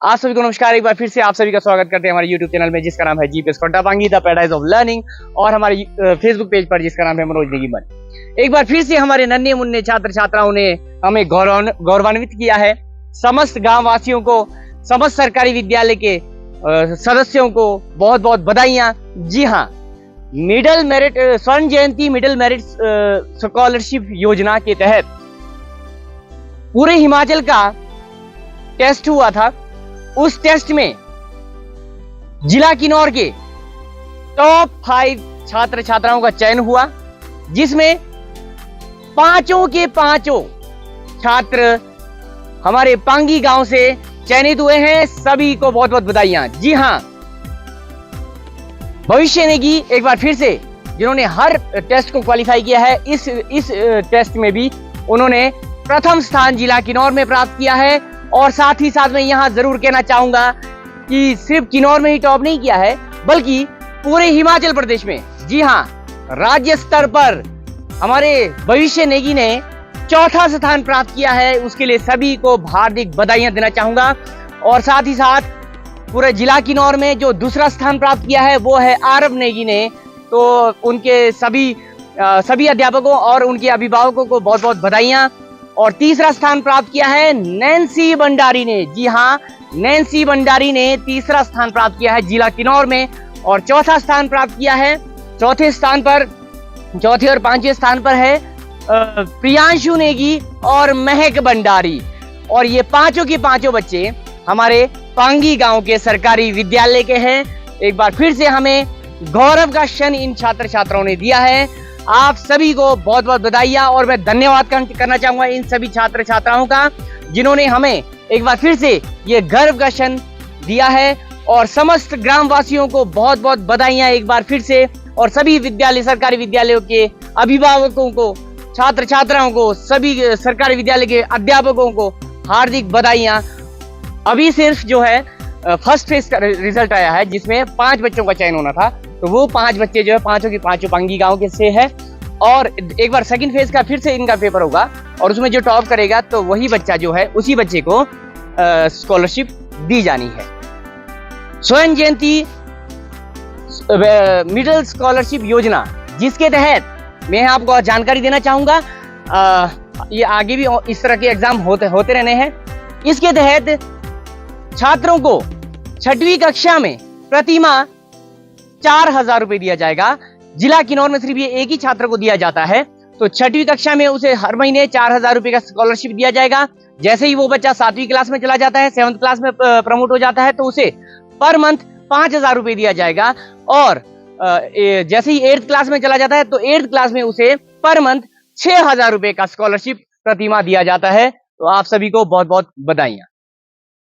आप सभी को नमस्कार। एक बार फिर से आप सभी का स्वागत करते हैं हमारे YouTube चैनल में जिसका नाम है GPS Kota Pangi the paradise of learning, और हमारे फेसबुक पेज पर जिसका नाम है मनोज नेगी मन। एक बार फिर से हमारे नन्हे मुन्ने छात्र छात्राओं ने हमें गौरवान्वित किया है। समस्त गांव वासियों को, समस्त सरकारी विद्यालय के सदस्यों को बहुत बहुत बधाइयां। जी हाँ, मिडिल मेरिट स्वर्ण जयंती मिडिल मेरिट स्कॉलरशिप योजना के तहत पूरे हिमाचल का टेस्ट हुआ था। उस टेस्ट में जिला किन्नौर के टॉप 5 छात्र छात्राओं का चयन हुआ, जिसमें पांचों के पांचों छात्र हमारे पांगी गांव से चयनित हुए हैं। सभी को बहुत बहुत बधाइयां। जी हां, भविष्य नेगी एक बार फिर से जिन्होंने हर टेस्ट को क्वालिफाई किया है, इस टेस्ट में भी उन्होंने प्रथम स्थान जिला किन्नौर में प्राप्त किया है। और साथ ही साथ मैं यहां जरूर कहना चाहूंगा कि सिर्फ किन्नौर में ही टॉप नहीं किया है, बल्कि पूरे हिमाचल प्रदेश में, जी हां, राज्य स्तर पर हमारे भविष्य नेगी ने चौथा स्थान प्राप्त किया है। उसके लिए सभी को हार्दिक बधाइयां देना चाहूंगा। और साथ ही साथ पूरे जिला किन्नौर में जो दूसरा स्थान प्राप्त किया है वो है आरब नेगी ने। तो उनके सभी अध्यापकों और उनके अभिभावकों को बहुत बहुत बधाइयां। और तीसरा स्थान प्राप्त किया है नैन्सी भंडारी ने। जी हाँ, नैन्सी भंडारी ने तीसरा स्थान प्राप्त किया है जिला किन्नौर में। और चौथा स्थान प्राप्त किया है, चौथे और पांचवें स्थान पर है प्रियांशु नेगी और महक भंडारी। और ये पांचों के पांचों बच्चे हमारे पांगी गांव के सरकारी विद्यालय के हैं। एक बार फिर से हमें गौरव का क्षण इन छात्र छात्राओं ने दिया है। आप सभी को बहुत बहुत बधाइयां। और मैं धन्यवाद करना चाहूंगा इन सभी छात्र छात्राओं का, जिन्होंने हमें एक बार फिर से ये गर्व का क्षण दिया है। और समस्त ग्रामवासियों को बहुत बहुत बधाइयां एक बार फिर से। और सभी सरकारी विद्यालयों के अभिभावकों को, छात्र छात्राओं को, सभी सरकारी विद्यालय के अध्यापकों को हार्दिक बधाइयां। अभी सिर्फ जो है फर्स्ट फेज का रिजल्ट आया है, जिसमें 5 बच्चों का चयन होना था। तो वो 5 बच्चे जो है पांचों के पांचों पांगी गांव के से है। और एक बार सेकंड फेज का फिर से इनका पेपर होगा, और उसमें जो टॉप करेगा तो वही बच्चा जो है, उसी बच्चे को स्कॉलरशिप दी जानी है। स्वर्ण जयंती मिडिल स्कॉलरशिप योजना, जिसके तहत मैं आपको जानकारी देना चाहूंगा, ये आगे भी इस तरह के एग्जाम होते रहने हैं। इसके तहत छात्रों को 6वीं कक्षा में प्रतिमाह 4,000 रुपए दिया जाएगा। जिला किन्नौर में सिर्फ ये एक ही छात्र को दिया जाता है। तो 6वीं कक्षा में उसे हर महीने 4,000 रुपए का स्कॉलरशिप दिया जाएगा। जैसे ही वो बच्चा 7वीं क्लास में चला जाता है, 7th क्लास में प्रमोट हो जाता है, तो उसे पर मंथ 5,000 रुपए दिया जाएगा। और जैसे ही 8th क्लास में चला जाता है, तो 8th क्लास में उसे पर मंथ 6,000 रुपए का स्कॉलरशिप प्रतिमाह दिया जाता है। तो आप सभी को बहुत बहुत बधाइयां।